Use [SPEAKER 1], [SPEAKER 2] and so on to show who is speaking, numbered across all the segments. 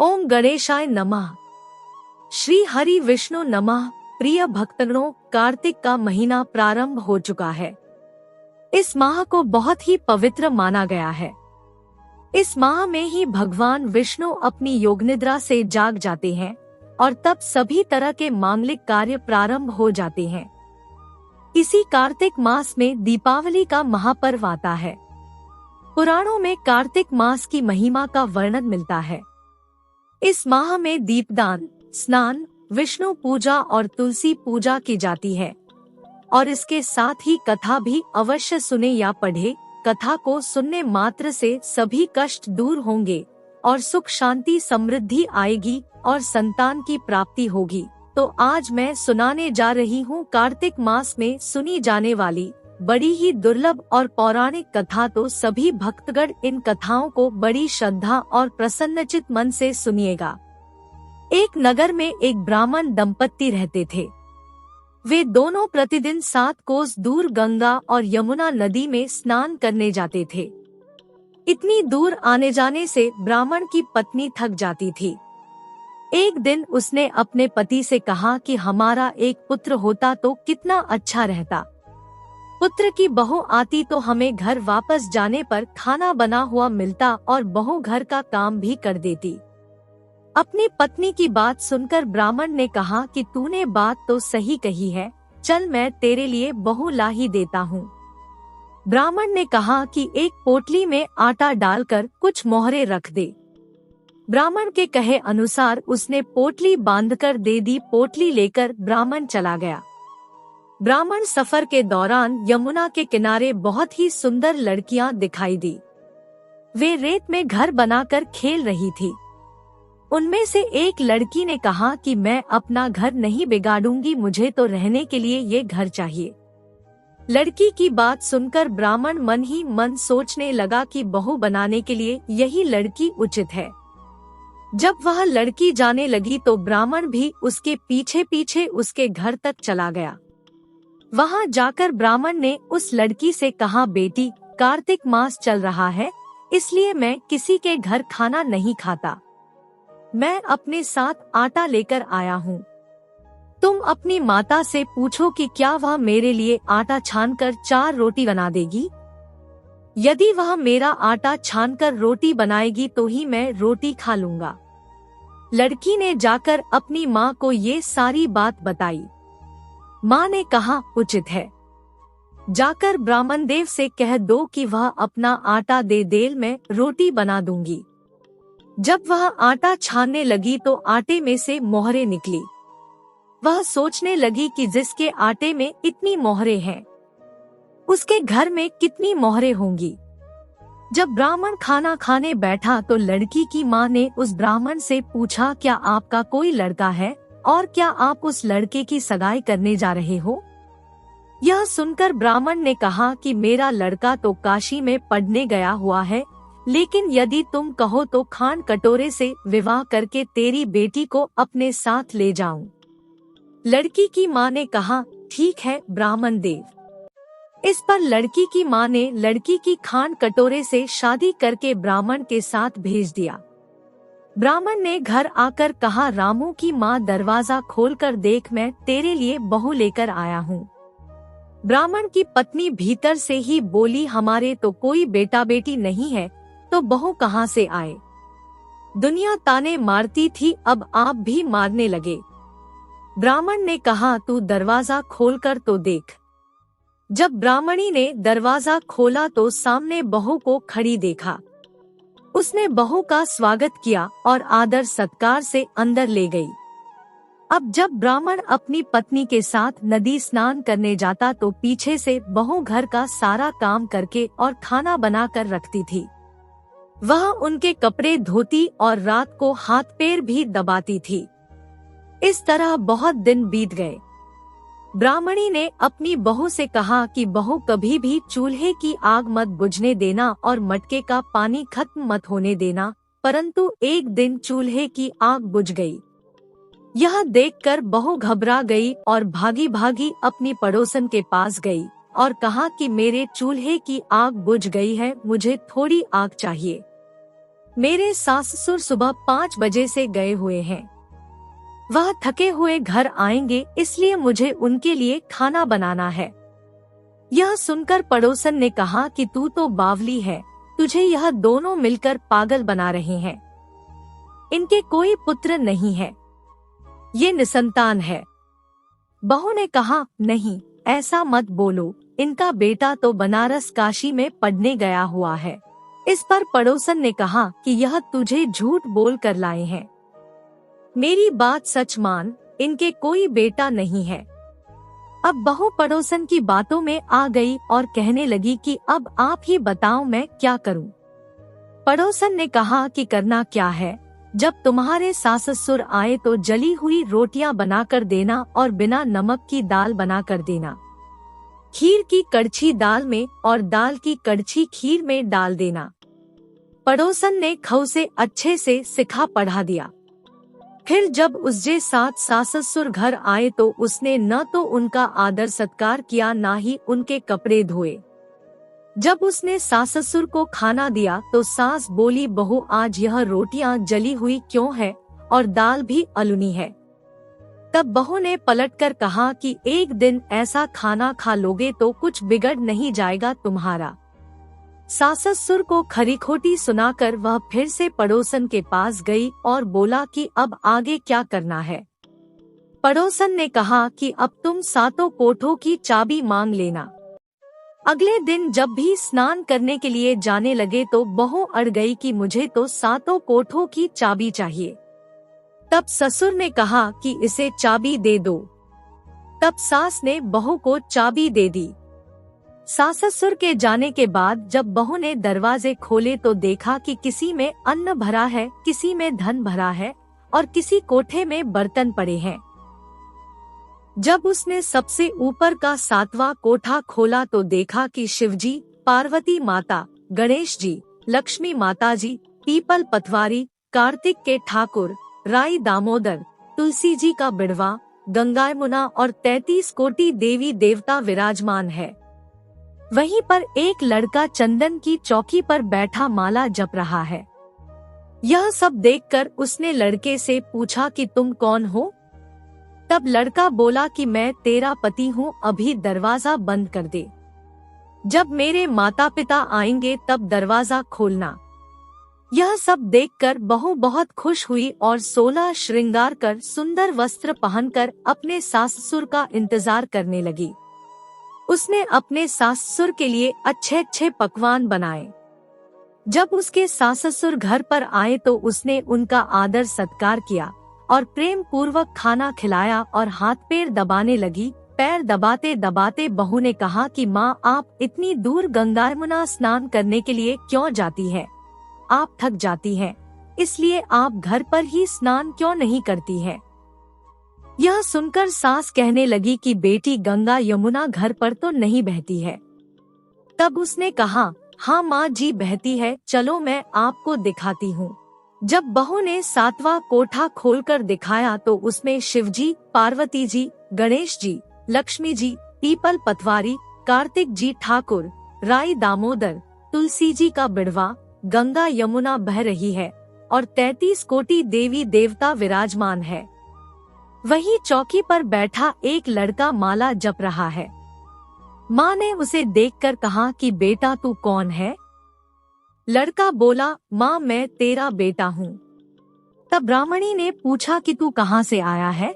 [SPEAKER 1] ओम गणेशाय नमः। श्री हरि विष्णु नमः। प्रिय भक्तगणों, कार्तिक का महीना प्रारंभ हो चुका है। इस माह को बहुत ही पवित्र माना गया है। इस माह में ही भगवान विष्णु अपनी योग निद्रा से जाग जाते हैं और तब सभी तरह के मांगलिक कार्य प्रारंभ हो जाते हैं। इसी कार्तिक मास में दीपावली का महापर्व आता है। पुराणों में कार्तिक मास की महिमा का वर्णन मिलता है। इस माह में दीपदान, स्नान, विष्णु पूजा और तुलसी पूजा की जाती है और इसके साथ ही कथा भी अवश्य सुने या पढ़े। कथा को सुनने मात्र से सभी कष्ट दूर होंगे और सुख शांति समृद्धि आएगी और संतान की प्राप्ति होगी। तो आज मैं सुनाने जा रही हूँ कार्तिक मास में सुनी जाने वाली बड़ी ही दुर्लभ और पौराणिक कथा। तो सभी भक्तगण इन कथाओं को बड़ी श्रद्धा और प्रसन्नचित मन से सुनिएगा। एक नगर में एक ब्राह्मण दंपत्ति रहते थे। वे दोनों प्रतिदिन 7 कोस दूर गंगा और यमुना नदी में स्नान करने जाते थे। इतनी दूर आने जाने से ब्राह्मण की पत्नी थक जाती थी। एक दिन उसने अपने पति से कहा कि हमारा एक पुत्र होता तो कितना अच्छा रहता। पुत्र की बहू आती तो हमें घर वापस जाने पर खाना बना हुआ मिलता और बहू घर का काम भी कर देती। अपनी पत्नी की बात सुनकर ब्राह्मण ने कहा कि तूने बात तो सही कही है, चल मैं तेरे लिए बहू ला ही देता हूँ। ब्राह्मण ने कहा कि एक पोटली में आटा डालकर कुछ मोहरे रख दे। ब्राह्मण के कहे अनुसार उसने पोटली बांधकर दे दी। पोटली लेकर ब्राह्मण चला गया। ब्राह्मण सफर के दौरान यमुना के किनारे बहुत ही सुंदर लड़कियां दिखाई दी। वे रेत में घर बनाकर खेल रही थी। उनमें से एक लड़की ने कहा कि मैं अपना घर नहीं बिगाड़ूंगी, मुझे तो रहने के लिए ये घर चाहिए। लड़की की बात सुनकर ब्राह्मण मन ही मन सोचने लगा कि बहू बनाने के लिए यही लड़की उचित है। जब वह लड़की जाने लगी तो ब्राह्मण भी उसके पीछे पीछे उसके घर तक चला गया। वहां जाकर ब्राह्मण ने उस लड़की से कहा, बेटी, कार्तिक मास चल रहा है, इसलिए मैं किसी के घर खाना नहीं खाता। मैं अपने साथ आटा लेकर आया हूँ। तुम अपनी माता से पूछो कि क्या वह मेरे लिए आटा छानकर 4 रोटी बना देगी। यदि वह मेरा आटा छानकर रोटी बनाएगी तो ही मैं रोटी खा लूंगा। लड़की ने जाकर अपनी माँ को ये सारी बात बताई। माँ ने कहा, उचित है, जाकर ब्राह्मण देव से कह दो कि वह अपना आटा दे दे, मैं रोटी बना दूंगी। जब वह आटा छानने लगी तो आटे में से मोहरे निकली। वह सोचने लगी कि जिसके आटे में इतनी मोहरे हैं, उसके घर में कितनी मोहरे होंगी। जब ब्राह्मण खाना खाने बैठा तो लड़की की माँ ने उस ब्राह्मण से पूछा, क्या आपका कोई लड़का है और क्या आप उस लड़के की सगाई करने जा रहे हो। यह सुनकर ब्राह्मण ने कहा कि मेरा लड़का तो काशी में पढ़ने गया हुआ है, लेकिन यदि तुम कहो तो खान कटोरे से विवाह करके तेरी बेटी को अपने साथ ले जाऊं। लड़की की माँ ने कहा, ठीक है ब्राह्मण देव। इस पर लड़की की माँ ने लड़की की खान कटोरे से शादी करके ब्राह्मण के साथ भेज दिया। ब्राह्मण ने घर आकर कहा, रामू की माँ, दरवाजा खोलकर देख, मैं तेरे लिए बहू लेकर आया हूँ। ब्राह्मण की पत्नी भीतर से ही बोली, हमारे तो कोई बेटा बेटी नहीं है, तो बहू कहाँ से आए। दुनिया ताने मारती थी, अब आप भी मारने लगे। ब्राह्मण ने कहा, तू दरवाजा खोलकर तो देख। जब ब्राह्मणी ने दरवाजा खोला तो सामने बहू को खड़ी देखा। उसने बहू का स्वागत किया और आदर सत्कार से अंदर ले गई। अब जब ब्राह्मण अपनी पत्नी के साथ नदी स्नान करने जाता तो पीछे से बहू घर का सारा काम करके और खाना बना कर रखती थी। वह उनके कपड़े धोती और रात को हाथ पैर भी दबाती थी। इस तरह बहुत दिन बीत गए। ब्राह्मणी ने अपनी बहू से कहा कि बहू, कभी भी चूल्हे की आग मत बुझने देना और मटके का पानी खत्म मत होने देना। परंतु एक दिन चूल्हे की आग बुझ गई। यह देखकर बहू घबरा गई और भागी भागी अपनी पड़ोसन के पास गई और कहा कि मेरे चूल्हे की आग बुझ गई है, मुझे थोड़ी आग चाहिए। मेरे सास ससुर सुबह 5 बजे से गए हुए हैं। वह थके हुए घर आएंगे, इसलिए मुझे उनके लिए खाना बनाना है। यह सुनकर पड़ोसन ने कहा कि तू तो बावली है, तुझे यह दोनों मिलकर पागल बना रहे हैं। इनके कोई पुत्र नहीं है, ये निसंतान है। बहू ने कहा, नहीं ऐसा मत बोलो, इनका बेटा तो बनारस काशी में पढ़ने गया हुआ है। इस पर पड़ोसन ने कहा कि यह तुझे झूठ बोल कर लाए हैं। मेरी बात सच मान, इनके कोई बेटा नहीं है। अब बहू पड़ोसन की बातों में आ गई और कहने लगी कि अब आप ही बताओ मैं क्या करूं। पड़ोसन ने कहा कि करना क्या है, जब तुम्हारे सास ससुर आए तो जली हुई रोटियां बनाकर देना और बिना नमक की दाल बनाकर देना। खीर की कड़छी दाल में और दाल की कड़छी खीर में डाल देना। पड़ोसन ने खौ से अच्छे से सिखा पढ़ा दिया। फिर जब उसके साथ सास ससुर घर आए तो उसने न तो उनका आदर सत्कार किया, ना ही उनके कपड़े धोए। जब उसने सास ससुर को खाना दिया तो सास बोली, बहू आज यह रोटियां जली हुई क्यों है और दाल भी अलुनी है। तब बहू ने पलटकर कहा कि एक दिन ऐसा खाना खा लोगे तो कुछ बिगड़ नहीं जाएगा तुम्हारा। सास ससुर को खरी खोटी सुनाकर वह फिर से पड़ोसन के पास गई और बोला कि अब आगे क्या करना है। पड़ोसन ने कहा कि अब तुम सातों कोठों की चाबी मांग लेना। अगले दिन जब भी स्नान करने के लिए जाने लगे तो बहू अड़ गई कि मुझे तो सातों कोठों की चाबी चाहिए। तब ससुर ने कहा कि इसे चाबी दे दो। तब सास ने बहू को चाबी दे दी। सास ससुर के जाने के बाद जब बहू ने दरवाजे खोले तो देखा कि किसी में अन्न भरा है, किसी में धन भरा है और किसी कोठे में बर्तन पड़े हैं। जब उसने सबसे ऊपर का 7वां कोठा खोला तो देखा कि शिवजी, पार्वती माता, गणेश जी, लक्ष्मी माता जी, पीपल पतवारी, कार्तिक के ठाकुर, राई दामोदर, तुलसी जी का बिड़वा, गंगा यमुना और 33 कोटि देवी देवता विराजमान है। वहीं पर एक लड़का चंदन की चौकी पर बैठा माला जप रहा है। यह सब देखकर उसने लड़के से पूछा कि तुम कौन हो? तब लड़का बोला कि मैं तेरा पति हूँ, अभी दरवाजा बंद कर दे। जब मेरे माता पिता आएंगे तब दरवाजा खोलना। यह सब देखकर बहू बहुत खुश हुई और 16 श्रृंगार कर सुंदर वस्त्र पहनकर अपने सास ससुर का इंतजार करने लगी। उसने अपने सास ससुर के लिए अच्छे अच्छे पकवान बनाए। जब उसके सास ससुर घर पर आए तो उसने उनका आदर सत्कार किया और प्रेम पूर्वक खाना खिलाया और हाथ पैर दबाने लगी। पैर दबाते दबाते बहू ने कहा कि माँ, आप इतनी दूर गंगा यमुना स्नान करने के लिए क्यों जाती है? आप थक जाती हैं, इसलिए आप घर पर ही स्नान क्यों नहीं करती हैं? यह सुनकर सास कहने लगी कि बेटी, गंगा यमुना घर पर तो नहीं बहती है। तब उसने कहा, हाँ माँ जी बहती है, चलो मैं आपको दिखाती हूँ। जब बहू ने 7वां कोठा खोलकर दिखाया तो उसमें शिवजी, पार्वती जी, गणेश जी, लक्ष्मी जी, पीपल पतवारी, कार्तिक जी ठाकुर, राई दामोदर, तुलसी जी का बिड़वा, गंगा यमुना बह रही है और 33 कोटि देवी देवता विराजमान है। वहीं चौकी पर बैठा एक लड़का माला जप रहा है। माँ ने उसे देखकर कहा कि बेटा तू कौन है? लड़का बोला, माँ मैं तेरा बेटा हूँ। तब ब्राह्मणी ने पूछा कि तू कहाँ से आया है?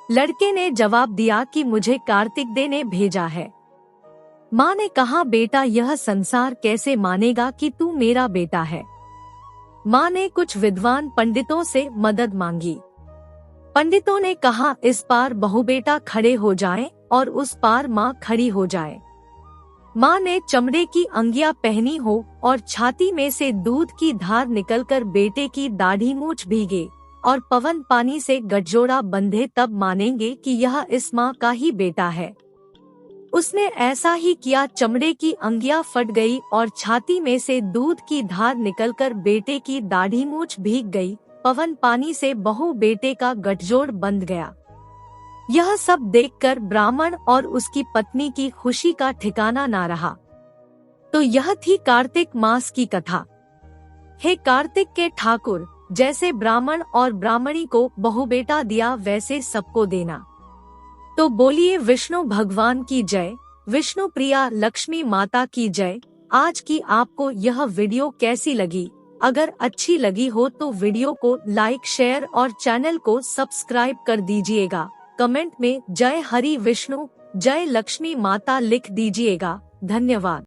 [SPEAKER 1] लड़के ने जवाब दिया कि मुझे कार्तिक दे ने भेजा है। माँ ने कहा, बेटा यह संसार कैसे मानेगा कि तू मेरा बेटा है? माँ ने कुछ विद्वान पंडितों से मदद मांगी। पंडितों ने कहा, इस पार बहू बेटा खड़े हो जाएं और उस पार माँ खड़ी हो जाए। माँ ने चमड़े की अंगिया पहनी हो और छाती में से दूध की धार निकलकर बेटे की दाढ़ी मूछ भीगे और पवन पानी से गठजोड़ा बंधे, तब मानेंगे कि यह इस माँ का ही बेटा है। उसने ऐसा ही किया। चमड़े की अंगिया फट गई और छाती में से दूध की धार निकलकर बेटे की दाढ़ी मूछ भीग गई। पवन पानी से बहू बेटे का गठजोड़ बंध गया। यह सब देखकर ब्राह्मण और उसकी पत्नी की खुशी का ठिकाना ना रहा। तो यह थी कार्तिक मास की कथा। हे कार्तिक के ठाकुर, जैसे ब्राह्मण और ब्राह्मणी को बहु बेटा दिया वैसे सबको देना। तो बोलिए विष्णु भगवान की जय, विष्णु प्रिया लक्ष्मी माता की जय। आज की आपको यह वीडियो कैसी लगी? अगर अच्छी लगी हो तो वीडियो को लाइक, शेयर और चैनल को सब्सक्राइब कर दीजिएगा। कमेंट में जय हरि विष्णु, जय लक्ष्मी माता लिख दीजिएगा। धन्यवाद।